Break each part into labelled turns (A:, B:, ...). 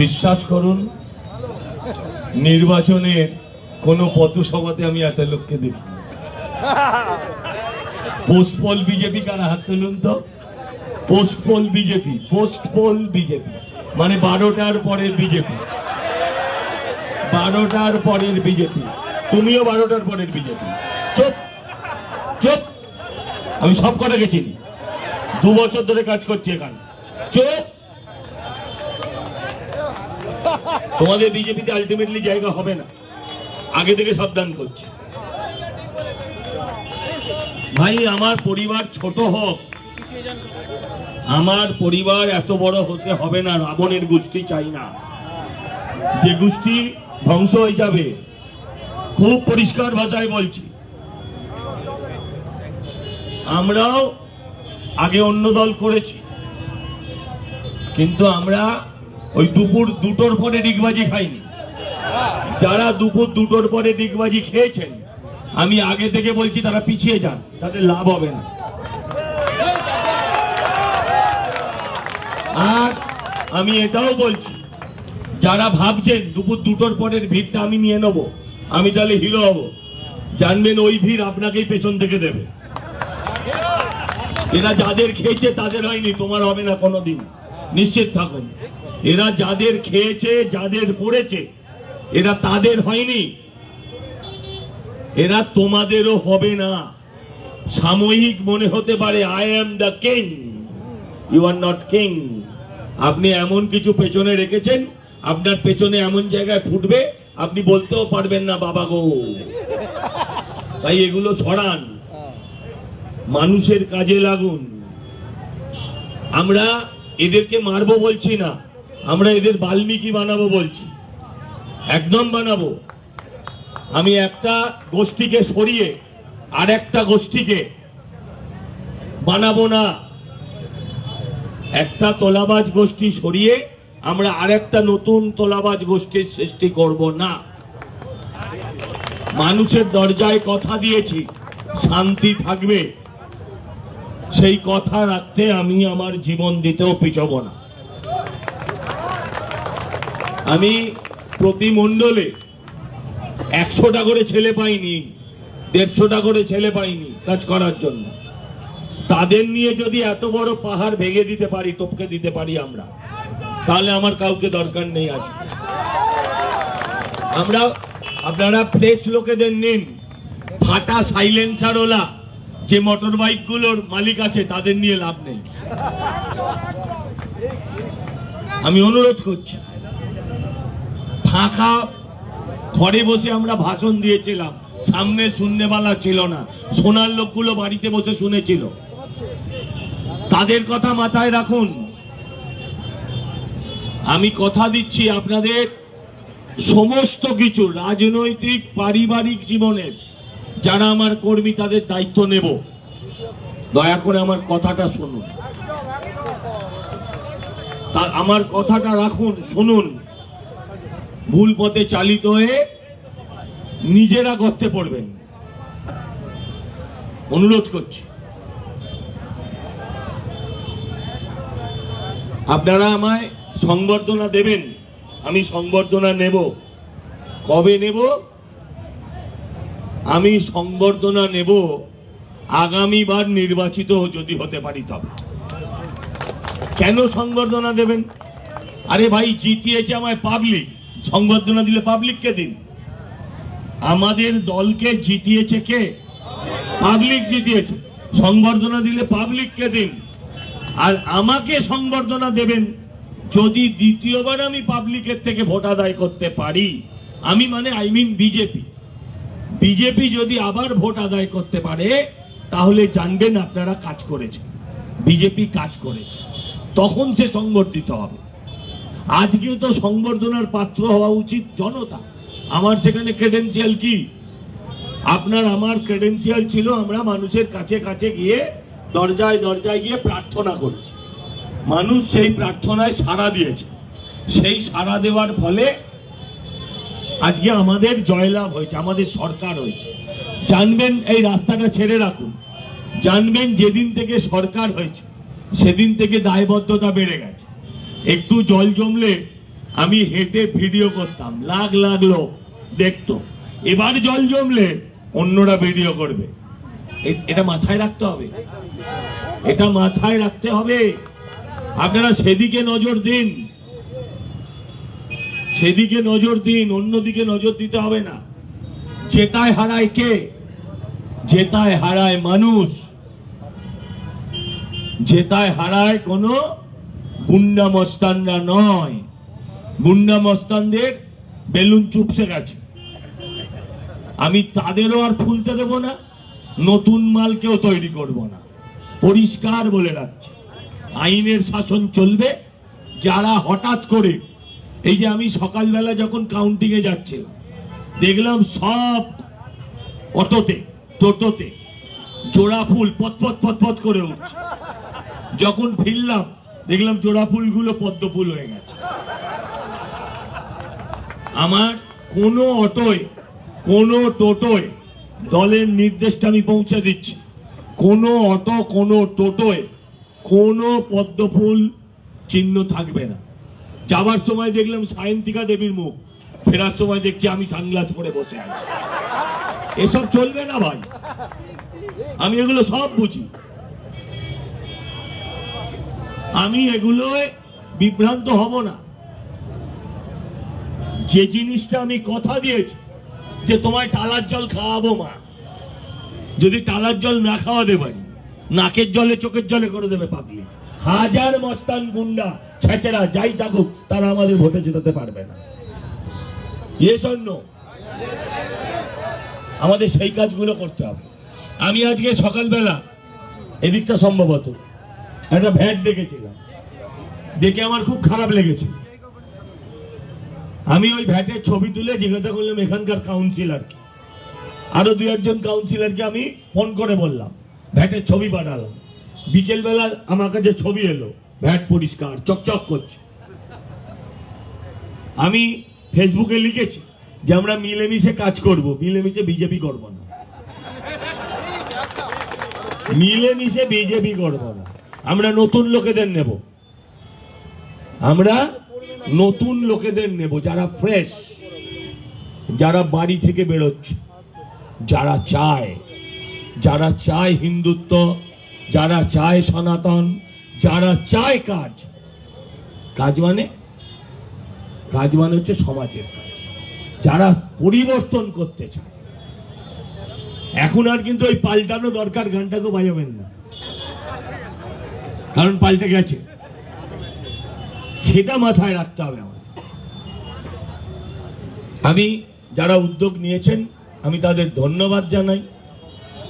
A: বিশ্বাস করুন, নির্বাচনের কোন পথসভাতে আমি এত লোককে দেখি। পোস্টপোল বিজেপি কারা হাত তুলুন তো? পোস্টপোল বিজেপি, পোস্টপোল বিজেপি মানে 12টার পরের বিজেপি, 12টার পরের বিজেপি। তুমিও 12টার পরের বিজেপি। চুপ চুপ, আমি সব কটাকে চিনি, 2 বছর ধরে কাজ করছি এখানে। চুপ, তোমাদের বিজেপিতে আলটিমেটলি জায়গা হবে না, আগে থেকে সাবধান করছি। ভাই, আমার পরিবার ছোট হোক, আমার পরিবার এত বড় হতে হবে না। রাবণের গোষ্ঠী চাই না, যে গোষ্ঠী ধ্বংস হয়ে যাবে। খুব পরিষ্কার ভাষায় বলছি, আমরাও আগে অন্য দল করেছি, কিন্তু আমরা ওই দুপুর 2টোর পরে ডিগবাজি খাইনি। যারা দুপুর 2টোর পরে ডিগবাজি খেয়েছেন, আমি আগে থেকে বলছি তারা পিছিয়ে যান, তাদের লাভ হবে না। আর আমি এটাও বলছি, যারা ভাবছেন দুপুর 2টোর পরের ভিড়টা আমি নিয়ে নেব, আমি তাহলে হিরো হব, জানবেন ওই ভিড় আপনাকেই পেছন থেকে দেবে। এরা যাদের খেয়েছে তাদের হয়নি, তোমার হবে না কোনোদিন, নিশ্চিত থাকুন। এরা যাদের খেয়েছে, যাদের পড়েছে, এরা তাদের হয়নি, এরা তোমাদেরও হবে না। সাময়িক মনে হতে পারে I am the king, you are not king. আপনি এমন কিছু পেছনে রেখেছেন, আপনার পেছনে এমন জায়গায় ফুটবে আপনি বলতেও পারবেন না বাবা গো। তাই এগুলো সরান, মানুষের কাজে লাগুন। আমরা এদেরকে মারবো বলছি না, আমরা এদের বাল্মীকি বানাবো বলছি, একদম বানাবো। আমি একটা গোষ্ঠীকে সরিয়ে আর একটা গোষ্ঠীকে বানাবো না, একটা তোলাবাজ গোষ্ঠী সরিয়ে আমরা আরেকটা নতুন তোলাবাজ গোষ্ঠীর সৃষ্টি করব না। মানুষের দরজায় কথা দিয়েছি শান্তি থাকবে, সেই কথা রাখতে আমি আমার জীবন দিতেও পিছব না। আমি প্রতি মণ্ডলে 100টা করে ছেলে পাইনি, 150টা করে ছেলে পাইনি কাজ করার জন্য। তাদের নিয়ে যদি এত বড় পাহাড় ভেঙে দিতে পারি, টপকে দিতে পারি আমরা, তাহলে আমার কাউকে দরকার নেই আজকে। আমরা, আপনারা ফ্রেশ লোকেদের নিন, ফাটা সাইলেন্সার ওলা যে মোটর বাইক গুলোর মালিক আছে তাদের নিয়ে লাভ নেই। আমি অনুরোধ করছি, ফাঁকা ঘরে বসে আমরা ভাষণ দিয়েছিলাম, সামনে শুননেওয়ালা ছিল না, শোনার লোকগুলো বাড়িতে বসে শুনেছিল। তাদের কথা মাথায় রাখুন। আমি কথা দিচ্ছি, আপনাদের সমস্ত কিছু রাজনৈতিক পারিবারিক জীবনের যারা আমার কর্মী তাদের দায়িত্ব নেব। দয়া করে আমার কথাটা শুনুন, আমার কথাটা রাখুন, শুনুন। ভুল পথে চালিত হয়ে নিজেরা গর্তে পড়বেন, অনুরোধ করছি। আপনারা আমায় সংবর্ধনা দেবেন, আমি সংবর্ধনা নেব। কবে নেব? আমি সংবর্ধনা নেব আগামীবার নির্বাচিত যদি হতে পারি তবে। কেন সংবর্ধনা দেবেন? আরে ভাই, জিতিয়েছে আমায় পাবলিক, সংবর্ধনা দিলে পাবলিককে দিন। আমাদের দলকে জিতিয়েছে কে? পাবলিক জিতিয়েছে, সংবর্ধনা দিলে পাবলিককে দিন। আর আমাকে সংবর্ধনা দেবেন যদি দ্বিতীয়বার আমি পাবলিকের থেকে ভোট আদায় করতে পারি। আমি মানে আই মিন বিজেপি। বিজেপি যদি আবার ভোট আদায় করতে পারে তাহলে জানবেন আপনারা কাজ করেছে, বিজেপি কাজ করেছে, তখন সে সংবর্ধিত হবে। আজকেও তো সংবর্ধনার পাত্র হওয়া উচিত জনতা। আমার সেখানে ক্রেডেন্সিয়াল কি? আপনার আমার ক্রেডেন্সিয়াল ছিল আমরা মানুষের কাছে কাছে গিয়ে, দরজায় দরজায় গিয়ে প্রার্থনা করেছি। মানুষ সেই প্রার্থনায় সাড়া দিয়েছে, সেই সাড়া দেওয়ার ফলে আজকে আমাদের জয়লাভ হয়েছে, আমাদের সরকার হয়েছে। জানবেন, এই রাস্তাটা ছেড়ে রাখুন, জানবেন যেদিন থেকে সরকার হয়েছে সেদিন থেকে দায়বদ্ধতা বেড়ে গেছে। একটু জল জমলে আমি হেঁটে ভিডিও করতাম, লাখ লাখ লোক দেখতো। এবার জল জমলে অন্যরা ভিডিও করবে। এটা মাথায় রাখতে হবে, এটা মাথায় রাখতে হবে। আপনারা সেদিকে নজর দিন, সেদিকে নজর দিন, অন্যদিকে নজর দিতে হবে না। জেতায় হারায় কে? জেতায় হারায় মানুষ, জেতায় হারায় কোন গুন্ডা মস্তানরা নয়। গুন্ডা মস্তানদের বেলুন চুপসে গেছে, আমি তাদেরও আর ফুলতে দেব না, নতুন মালকেও তৈরি করব না। পরিষ্কার বলে রাখছি, আইনের শাসন চলবে। যারা হঠাৎ করে, এই যে আমি সকালবেলা যখন কাউন্টিং এ যাচ্ছিলাম, দেখলাম সব অটোতে টোটোতে জোড়া ফুল পথ পথ করে উঠছে। যখন ফিরলাম দেখলাম জোড়া ফুলগুলো পদ্ম ফুল হয়ে গেছে। আমার কোন অটোয়, কোন টোটোয়, দলের নির্দেশটা আমি পৌঁছে দিচ্ছি, কোন অটো, কোন টোটোয় কোন পদ্ম ফুল চিহ্ন থাকবে না। যাবার সময় দেখলাম সায়ন্তিকা দেবীর মুখ, ফেরার সময় দেখছি আমি সানগ্লাস পরে বসে আছি। এসব চলবে না ভাই, আমি এগুলো সব বুঝি, আমি এগুলো বিভ্রান্ত হব না। যে জিনিসটা আমি কথা দিয়েছি যে তোমায় টালার জল খাওয়াবো মা, যদি টালার জল না খাওয়াতে পারি, নাকের জলে চোখের জলে করে দেবে পাগলি। হাজার মস্তান গুন্ডা ছেচেরা যাই থাকুক, তারা আমাদের ভোটে জেতাতে পারবে না। আমাদের সেই কাজগুলো করতে হবে। আমি আজকে সকালবেলা এদিকটা সম্ভবত একটা ভ্যাট দেখেছিলাম, দেখে আমার খুব খারাপ লেগেছে। আমি ওই ভ্যাটের ছবি তুলে জিজ্ঞাসা করলাম এখানকার কাউন্সিলরকে, আরো দুই একজন কাউন্সিলরকে আমি ফোন করে বললাম, ভ্যাটের ছবি পাঠালাম। বিকেল বেলা আমার কাছে ছবি এলো, ভ্যাট পরিষ্কার চকচক করছে। আমি ফেসবুকে লিখেছি যে আমরা মিলেমিশে কাজ করব, মিলেমিশে বিজেপি করব না, মিলেমিশে বিজেপি করব না। আমরা নতুন লোকেদের নেব, আমরা নতুন লোকেদের নেব, যারা ফ্রেশ, যারা বাড়ি থেকে বেরোচ্ছে, যারা চায় হিন্দুত্ব, যারা চায় সনাতন, যারা চায় কাজ মানে হচ্ছে সমাজের কাজ, যারা পরিবর্তন করতে চায়। এখন আর কিন্তু ওই পাল্টানো দরকার গানটাকে বাজাবেন না, কারণ পাল্টে গেছে, সেটা মাথায় রাখতে হবে আমাদের। আমি যারা উদ্যোগ নিয়েছেন আমি তাদের ধন্যবাদ জানাই।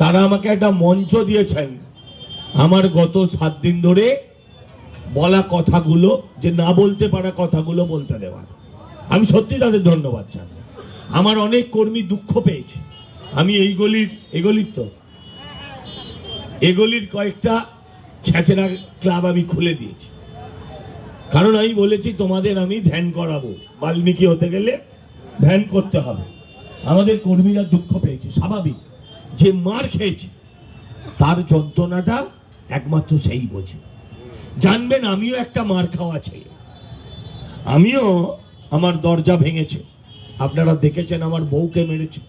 A: তারা আমাকে একটা মঞ্চ দিয়েছেন আমার গত 7 দিন ধরে বলা কথাগুলো, যে না বলতে পারা কথাগুলো বলতে দেওয়ার। আমি সত্যি তাদের ধন্যবাদ জানাই। আমার অনেক কর্মী দুঃখ পেয়েছে। আমি এগলির কয়েকটা ছেঁচেরা ক্লাব আমি খুলে দিয়েছি, কারণ আমি বলেছি তোমাদের আমি ধ্যান করাবো, বাল্মীকি হতে গেলে ধ্যান করতে হবে। আমাদের কর্মীরা দুঃখ পেয়েছে, স্বাভাবিক। যে মার খেয়েছে তার যন্ত্রণাটা একমাত্র সেই বোঝে। জানবেন আমিও একটা মার খাওয়া ছেলে, আমিও, আমার দরজা ভেঙেছে, আপনারা দেখেছেন আমার বউকে মেরেছে।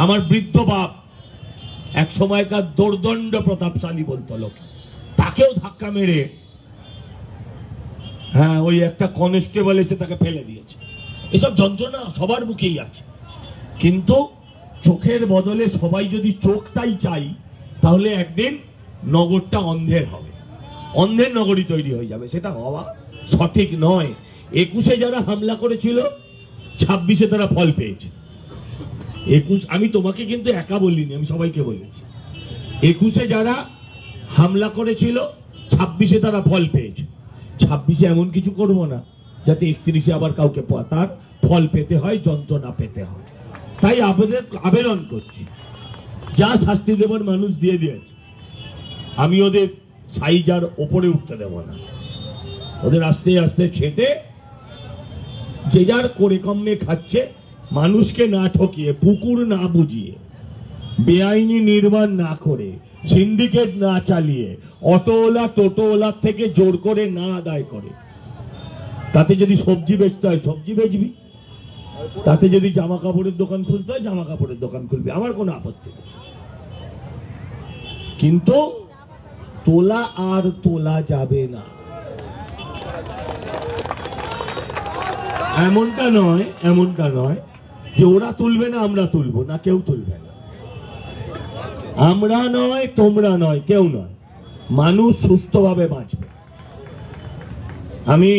A: আমার বৃদ্ধ বাপ এক সময়কার দোর্দণ্ড প্রতাপশালী বলতো লোকে, তাকেও ধাক্কা মেরে ওই একটা কনস্টেবল এসে তাকে ফেলে দিয়েছে। এসব যন্ত্রণা সবার মুখেই আছে, কিন্তু চোখের বদলে সবাই যদি চোখটাই চাই, তাহলে একদিন নগরটা অন্ধের হবে, অন্ধের নগরী তৈরি হয়ে যাবে। সেটা হওয়া সঠিক নয়। 21-এ যারা হামলা করেছিল, 26-এ তারা ফল পেয়েছে। 21, আমি তোমাকে কিন্তু একা বলিনি, আমি সবাইকে বলেছি। 21-এ যারা হামলা করেছিল, 26-এ তারা ফল পেয়েছে। 26-এ এমন কিছু করব না যাতে 31-এ আবার কাউকে তার ফল পেতে হয়, যন্ত্রণা পেতে হয়। তাই আবেদন করছি, যা শাস্তি দেবার মানুষ দিয়ে দিয়েছে, আমি ওদের সাইজার ওপরে উঠতে দেব না। ওদের আস্তে আস্তে ছেটে যে যার করে কমে খাচ্ছে, মানুষকে না ঠকিয়ে, পুকুর না বুঝিয়ে, বেআইনি নির্মাণ না করে, সিন্ডিকেট না চালিয়ে, অটোওয়ালা টোটোওয়ালার থেকে জোর করে না আদায় করে, তাতে যদি সবজি বেচতে হয় সবজি বেচবি, তাতে যদি জামা কাপড়ের দোকান খুলতে হয় জামা কাপড়ের দোকান খুলবি, আমার কোনো আপত্তি নেই। কিন্তু তোলা আর তোলা যাবে না, এমনটা নয় যে ওরা তুলবে না আমরা তুলবো না, কেউ তুলবে না, আমরা নয় তোমরা নয় কেউ নয়, মানুষ সুস্থভাবে বাঁচবে। আমি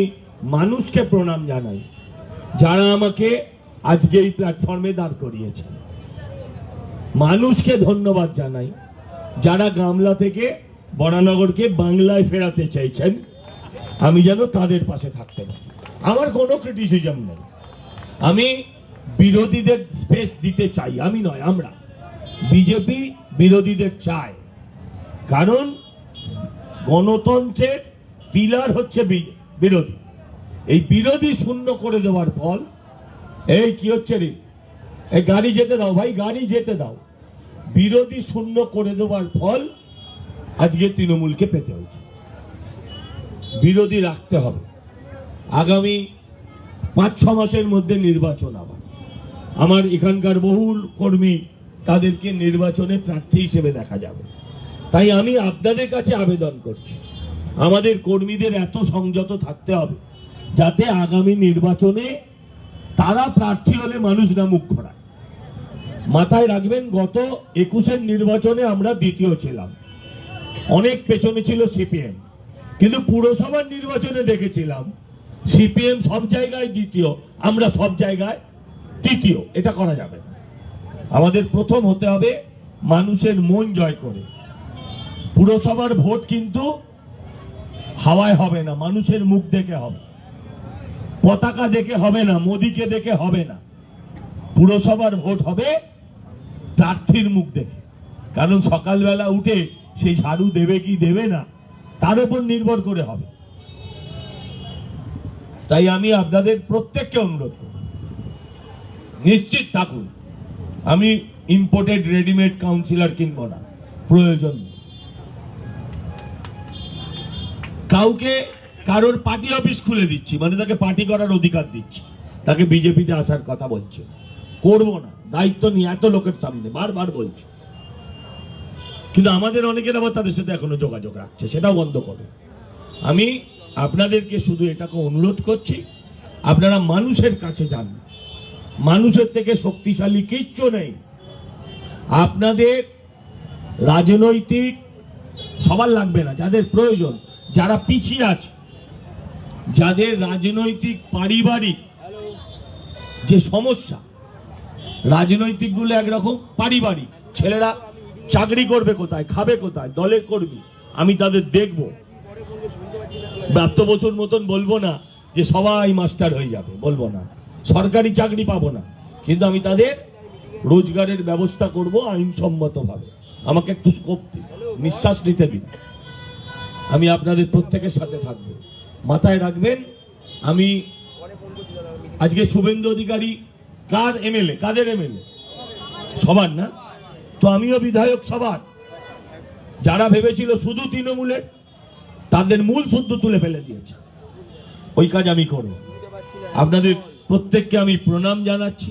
A: মানুষকে প্রণাম জানাই যারা আমাকে আজকে এই প্ল্যাটফর্মে দাঁড় করিয়েছেন, মানুষকে ধন্যবাদ জানাই যারা গামলা থেকে বরানগরকে বাংলায় ফেরাতে চাইছেন, আমি যেন তাদের পাশে থাকতে পারি। আমার কোনো ক্রিটিসিজম নেই, আমি বিরোধীদের স্পেস দিতে চাই, আমি নয় আমরা, বিজেপি বিরোধীদের চায়, কারণ গণতন্ত্রের পিলার হচ্ছে বিরোধী। এই বিরোধী শূন্য করে দেওয়ার ফল, এই কি হচ্ছে রে, এই গাড়ি যেতে দাও ভাই, গাড়ি যেতে দাও, বিরোধী শূন্য করে দেওয়ার ফল আজকে তৃণমূলকে পেতে হয়েছে। বিরোধী রাখতে হবে। আগামী 5-6 মাসের মধ্যে নির্বাচন, আমার এখানকার বহু কর্মী তাদেরকে নির্বাচনে প্রার্থী হিসেবে দেখা যাবে। তাই আমি আপনাদের কাছে আবেদন করছি, আমাদের কর্মীদের এত সংযত থাকতে হবে যাতে আগামী নির্বাচনে তারা প্রার্থী হলে মানুষ না মুখ খোঁড়ায়। মাথায় রাখবেন, গত 21-এর নির্বাচনে আমরা দ্বিতীয় ছিলাম, অনেক পেছনে ছিল সিপিএম, কিন্তু পুরসভার নির্বাচনে দেখেছিলাম সিপিএম সব জায়গায় দ্বিতীয়, আমরা সব জায়গায় তৃতীয়। এটা করা যাবে না। আমাদের প্রথম হতে হবে মানুষের মন জয় করে। পুরসভার ভোট কিন্তু হাওয়ায় হবে না, মানুষের মুখ দেখে হবে, পতাকা দেখে হবে না, মোদিকে দেখে হবে না। পুরসভার ভোট হবে প্রার্থীর মুখ দেখে, কারণ সকালবেলা উঠে সেই ঝাড়ু দেবে কি দেবে না তার উপর নির্ভর করে হবে। তাই আমি আপনাদের প্রত্যেককে অনুরোধ করব, নিশ্চিত থাকুন আমি ইম্পোর্টেড রেডিমেড কাউন্সিলর কিনব না, প্রয়োজন নেই। কাউকে কারোর পার্টি অফিস খুলে দিচ্ছি মানে তাকে পার্টি করার অধিকার দিচ্ছি, তাকে বিজেপিতে আসার কথা বলছে, করব না, দায়িত্ব নিয়ে এত লোকের সামনে বারবার বলছি। কিন্তু আমাদের অনেকের আবার তাদের সাথে এখনো যোগাযোগ রাখছে, সেটাও বন্ধ করো। আমি আপনাদেরকে শুধু এটাকে অনুরোধ করছি, আপনারা মানুষের কাছে যান, মানুষের থেকে শক্তিশালী কিচ্ছু নেই। আপনাদের রাজনৈতিক সবার লাগবে না, যাদের প্রয়োজন, যারা পিছিয়ে আছে, যাদের রাজনৈতিক পারিবারিক যে সমস্যা, রাজনৈতিক গুলো একরকম পারিবারিক, ছেলেরা চাকরি করবে কোথায়, খাবে কোথায়, দলের কর্মী, আমি তাদের দেখব। ব্যাপ্ত বসুর মতন বলবো না যে সবাই মাস্টার হয়ে যাবে, বলবো না, সরকারি চাকরি পাবো না, কিন্তু আমি তাদের রোজগারের ব্যবস্থা করব আইনসম্মত ভাবে। আমাকে একটু স্কোপ দিন, নিঃশ্বাস নিতে দিন, আমি আপনাদের প্রত্যেকের সাথে থাকবো। মাথায় রাখবেন, আমি আজকে শুভেন্দু অধিকারী কার এমএলএ, কাদের এমএলএ? সবার না? তো আমিও বিধায়ক সবার। যারা ভেবেছিল শুধু তৃণমূলের, তাদের মূল শুদ্ধ তুলে ফেলে দিয়েছে। ওই কাজ আমি করব। আপনাদের প্রত্যেককে আমি প্রণাম জানাচ্ছি,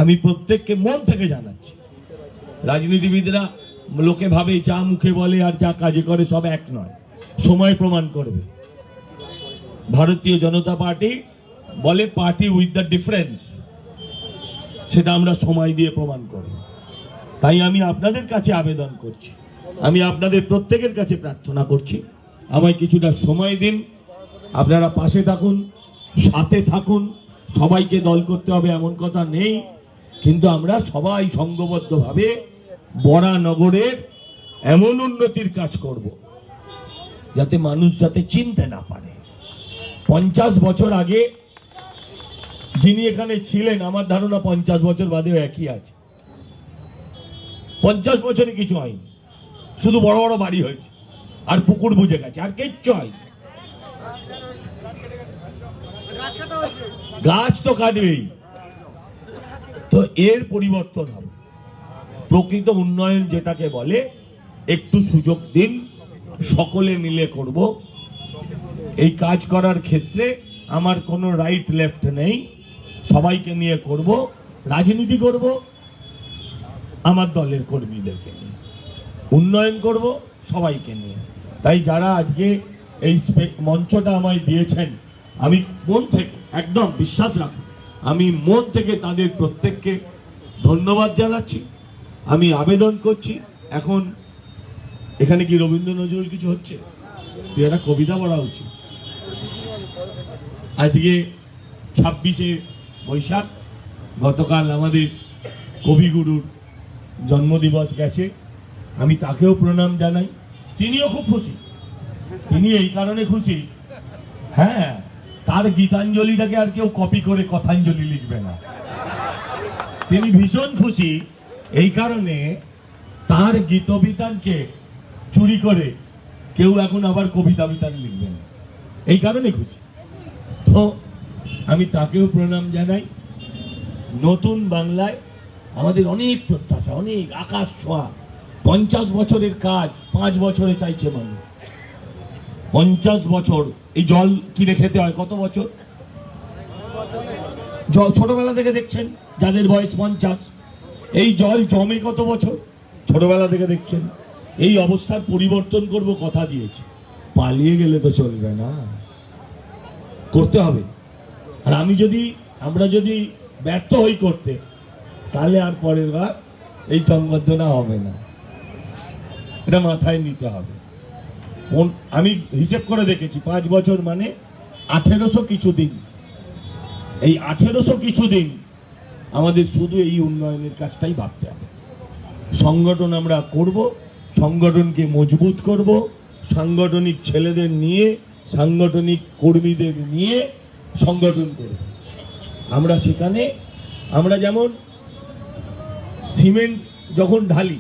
A: আমি প্রত্যেককে মন থেকে জানাচ্ছি। রাজনীতিবিদরা লোকে ভাবে যা মুখে বলে আর যা কাজে করে সব এক নয়, সময় প্রমাণ করবে। ভারতীয় জনতা পার্টি বলে পার্টি উইথ দ্য ডিফারেন্স, সেটা আমরা সময় দিয়ে প্রমাণ করব। তাই আমি আপনাদের কাছে আবেদন করছি, আমি আপনাদের প্রত্যেকের কাছে প্রার্থনা করছি, আমায় কিছুটা সময় দিন, আপনারা পাশে থাকুন, সাথে থাকুন। সবাইকে দল করতে হবে এমন কথা নেই, কিন্তু আমরা সবাই সংঘবদ্ধভাবে বরানগরের এমন উন্নতির কাজ করব যাতে মানুষ যাতে চিনতে না পারে। 50 বছর আগে যিনি এখানে ছিলেন, আমার ধারণা 50 বছর বাদেও একই আছে। 50 বছরে কিছু হয়নি, শুধু বড় বড় বাড়ি হয়েছে আর পুকুর বুঝে গেছে, আর কিচ্ছু হয়নি। গাছ তো কাটবেই, তো এর পরিবর্তন হবে। প্রকৃত উন্নয়ন যেটাকে বলে, একটু সুযোগ দিন, সকলে মিলে করব, এই কাজ করার ক্ষেত্রে আমার কোনো রাইট লেফট নেই, সবাইকে নিয়ে করব, রাজনীতি করব, আমার দলের কর্মীদেরকে নিয়ে উন্নয়ন করব, সবাইকে নিয়ে। তাই যারা আজকে এই মঞ্চটা আমায় দিয়েছেন, আমি মন থেকে একদম বিশ্বাস রাখি, আমি মন থেকে তাদের প্রত্যেককে ধন্যবাদ জানাচ্ছি। আমি আবেদন করছি, এখন এখানে কি রবীন্দ্র নজরুল কিছু হচ্ছে? তুই একটা কবিতা পড়া উচিত। আজকে 26শে বৈশাখ, গতকাল আমাদের কবিগুরুর জন্মদিবস গেছে, আমি তাকেও প্রণাম জানাই। তিনিও খুব খুশি। তিনি এই কারণে খুশি, হ্যাঁ, তার গীতাঞ্জলিটাকে আর কেউ কপি করে কথাঞ্জলি লিখবে না। তিনি ভীষণ খুশি এই কারণে, তার গীতবিতানকে চুরি করে কেউ এখন আবার কবিতা বিতান লিখবে না, এই কারণে খুশি। তো আমি তাকেও প্রণাম জানাই। নতুন বাংলায় আমাদের অনেক প্রত্যাশা, অনেক আকাশ ছোঁয়া। 50 বছরের কাজ 5 বছরে চাইছে মানুষ। 50 বছর এই জল কিনে খেতে হয় কত বছর? জল ছোটবেলা থেকে দেখছেন, যাদের বয়স 50, এই জল জমে কত বছর? ছোটবেলা থেকে দেখছেন। এই অবস্থার পরিবর্তন করব কথা দিয়েছি, পালিয়ে গেলে তো চলবে না, করতে হবে। আর আমরা যদি ব্যর্থ হই করতে, তাহলে আর পরের বার এই সংবর্ধনা হবে না, এটা মাথায় নিতে হবে। আমি হিসেব করে দেখেছি, 5 বছর মানে 1800 কিছু দিন। এই 1800 কিছু দিন আমাদের শুধু এই উন্নয়নের কাজটাই ভাবতে হবে। সংগঠন আমরা করব, সংগঠনকে মজবুত করব, সাংগঠনিক ছেলেদের নিয়ে, সাংগঠনিক কর্মীদের নিয়ে সংগঠন করব। আমরা সেখানে, আমরা যেমন সিমেন্ট যখন ঢালি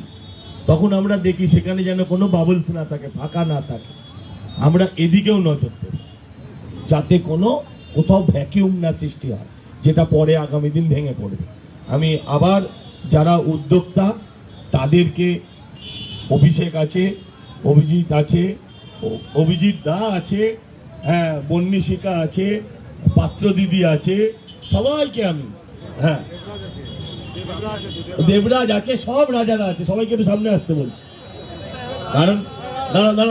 A: তখন আমরা দেখি সেখানে যেন কোনো বাবলস না থাকে, ফাঁকা না থাকে। আমরা এদিকেও নজর দেব, যাতে কোথাও ভ্যাকিউম না সৃষ্টি হয়, যেটা পরে আগামী দিন ভেঙে পড়বে। আমি আবার যারা উদ্যোক্তা তাদেরকে, অভিষেক আছে, অভিজিৎ আছে, অভিজিৎ দা আছে, হ্যাঁ, বন্নিশিকা আছে, পাত্র দিদি আছে, সবাইকে আমি, হ্যাঁ, দেবরাজ আছে, সব রাজারা আছে, সবাইকে একটু সামনে আসতে বলছি। কারণ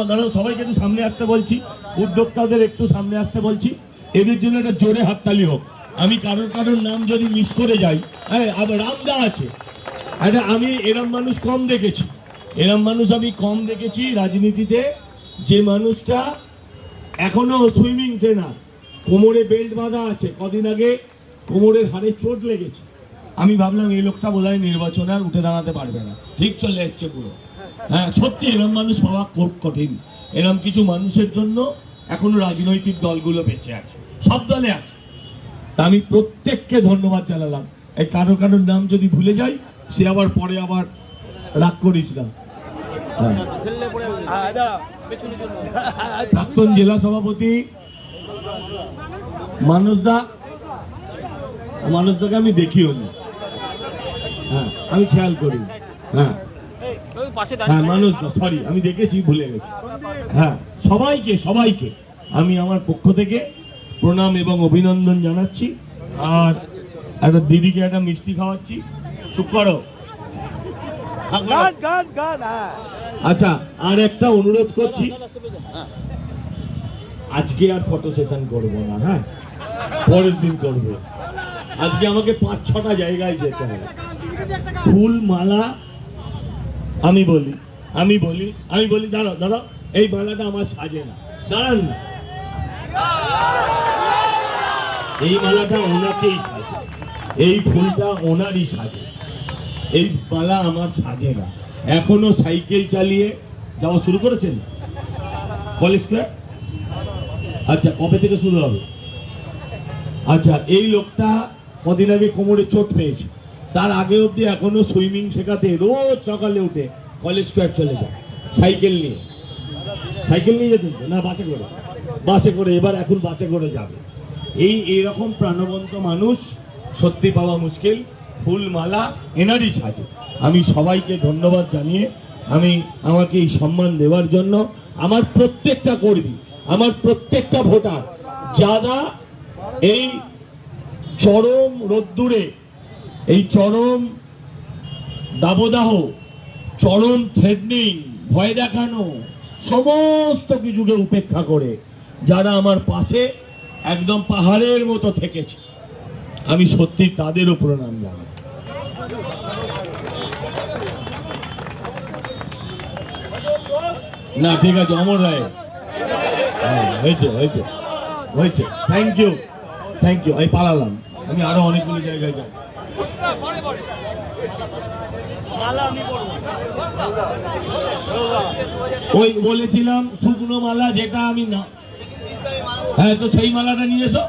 A: দাঁড়াও, সবাইকে একটু সামনে আসতে বলছি, উদ্যোক্তাদের একটু সামনে আসতে বলছি। এদের জন্য একটা জোরে হাততালি হোক। আমি কারোর নাম যদি মিস করে যাই, হ্যাঁ, আবার রামদা আছে। আচ্ছা, আমি এরম মানুষ কম দেখেছি, রাজনীতিতে, যে মানুষটা এখনো সুইমিং ট্রেনার, কোমরে বেল্ট বাঁধা আছে, কদিন আগে কোমরের হাড়ে চোট লেগেছে। আমি ভাবলাম এই লোকটা বোধহয় নির্বাচনে আর উঠে দাঁড়াতে পারবে না, ঠিক চলে এসছে পুরো। হ্যাঁ, সত্যি এরম মানুষ পাওয়া খুব কঠিন। এরম কিছু মানুষের জন্য এখনো রাজনৈতিক দলগুলো বেঁচে আছে, সব দলে আছে। তা আমি প্রত্যেককে ধন্যবাদ জানালাম। এই কারোর নাম যদি ভুলে যাই, সে আবার পরে আবার রাগ করিস না। প্রাক্তন জেলা সভাপতি মানুষদাকে আমি দেখিও না, হ্যাঁ, আমি খেয়াল করি, হ্যাঁ, মানুষদা, সরি, আমি দেখেছি, ভুলে গেছি। হ্যাঁ, সবাইকে আমি আমার পক্ষ থেকে প্রণাম এবং অভিনন্দন জানাচ্ছি। আর একটা দিদিকে একটা মিষ্টি খাওয়াচ্ছি, চুপ করো। আচ্ছা, আর একটা অনুরোধ করছি, আজকে আর ফটো সেশন করবো না, হ্যাঁ, পরের দিন করবো। আজকে আমাকে 5-6টা জায়গায় যেতে হবে। ফুল মালা, আমি বলি দাঁড়াও, এই মালাটা আমার সাজে না, দাঁড়ান না, এই মালাটা ওনাকেই সাজে, এই ফুলটা ওনারই সাজে, এই মালা আমার সাজে না। এখনো সাইকেল চালিয়ে যাওয়া শুরু করেছেন কলেজ স্কয়ার? আচ্ছা, কবে থেকে শুরু হবে? আচ্ছা, এই লোকটা কদিন আগে কোমরে চোট পেয়েছে, তার আগে অব্দি এখনো সুইমিং শেখাতে রোজ সকালে উঠে কলেজ স্কয়ার চলে যায় সাইকেল নিয়ে যেতেন না, বাসে করে, এবার এখন বাসে করে যাবে। এইরকম প্রাণবন্ত মানুষ সত্যি পাওয়া মুশকিল। ফুল মালা এনারই সাজে। আমি সবাইকে ধন্যবাদ জানিয়ে, আমাকে এই সম্মান দেওয়ার জন্য, আমার প্রত্যেকটা কর্মী, আমার প্রত্যেকটা ভোটার যারা এই চরম রোদ্দুরে, এই চরম দাবদাহ, চরম থ্রেটনিং, ভয় দেখানো, সমস্ত কিছুকে উপেক্ষা করে যারা আমার পাশে একদম পাহাড়ের মতো থেকেছে, আমি সত্যি তাদেরও প্রণাম জানাই। না ঠিক আছে, অমর রায়, হয়েছে হয়েছে হয়েছে, থ্যাংক ইউ থ্যাংক ইউ। আমি পালালাম, আমি আরো অনেকগুলো জায়গায় যাই। ওই বলেছিলাম শুকনো মালা, যেটা আমি না, হ্যাঁ তো সেই মালাটা নিয়ে এসো।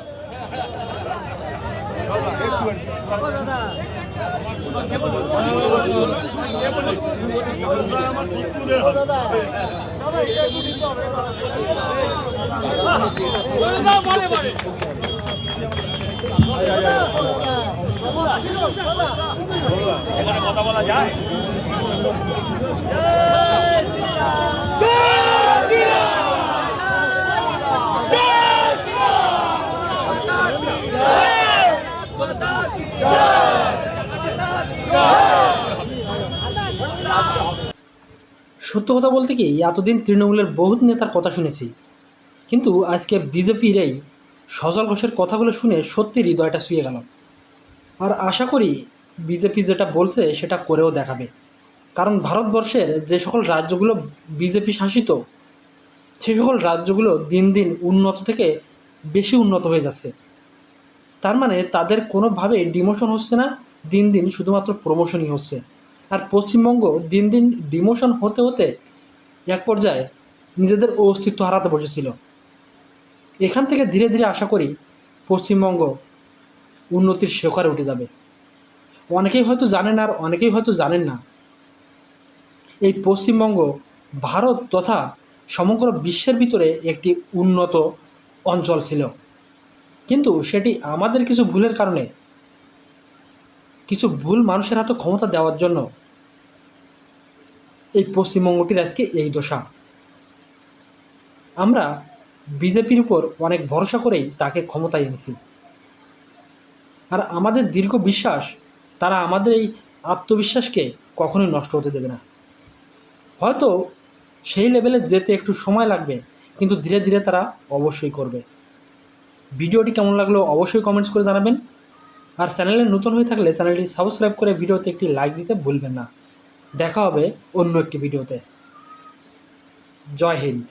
A: এখানে কথা বলা যায়?
B: সত্য কথা বলতে কি, এতদিন তৃণমূলের বহুত নেতার কথা শুনেছি, কিন্তু আজকে বিজেপির এই সজল ঘোষের কথাগুলো শুনে সত্যি হৃদয়টা ছুঁয়ে গেল। আর আশা করি বিজেপি যেটা বলছে সেটা করেও দেখাবে, কারণ ভারতবর্ষের যে সকল রাজ্যগুলো বিজেপি শাসিত, সেই সকল রাজ্যগুলো দিন দিন উন্নত থেকে বেশি উন্নত হয়ে যাচ্ছে। তার মানে তাদের কোনোভাবে ডিমোশন হচ্ছে না, দিন দিন শুধুমাত্র প্রমোশনই হচ্ছে। আর পশ্চিমবঙ্গ দিন দিন ডিমোশন হতে হতে এক পর্যায়ে নিজেদের অস্তিত্ব হারাতে বসেছিল। এখান থেকে ধীরে ধীরে আশা করি পশ্চিমবঙ্গ উন্নতির শিখরে উঠে যাবে। অনেকেই হয়তো জানেন, আর অনেকেই হয়তো জানেন না, এই পশ্চিমবঙ্গ ভারত তথা সমগ্র বিশ্বের ভিতরে একটি উন্নত অঞ্চল ছিল, কিন্তু সেটি আমাদের কিছু ভুলের কারণে, কিছু ভুল মানুষের হাতে ক্ষমতা দেওয়ার জন্য এই পশ্চিমবঙ্গটির আজকে এই দশা। আমরা বিজেপির উপর অনেক ভরসা করেই তাকে ক্ষমতায় এনেছি, আর আমাদের দীর্ঘ বিশ্বাস তারা আমাদের এই আত্মবিশ্বাসকে কখনোই নষ্ট হতে দেবে না। হয়তো সেই লেভেলে যেতে একটু সময় লাগবে, কিন্তু ধীরে ধীরে তারা অবশ্যই করবে। ভিডিওটি কেমন লাগলো অবশ্যই কমেন্টস করে জানাবেন, আর চ্যানেলে নতুন হয়ে থাকলে চ্যানেলটি সাবস্ক্রাইব করে ভিডিওতে একটি লাইক দিতে ভুলবেন না। দেখা হবে অন্য একটি ভিডিওতে। জয় হিন্দ।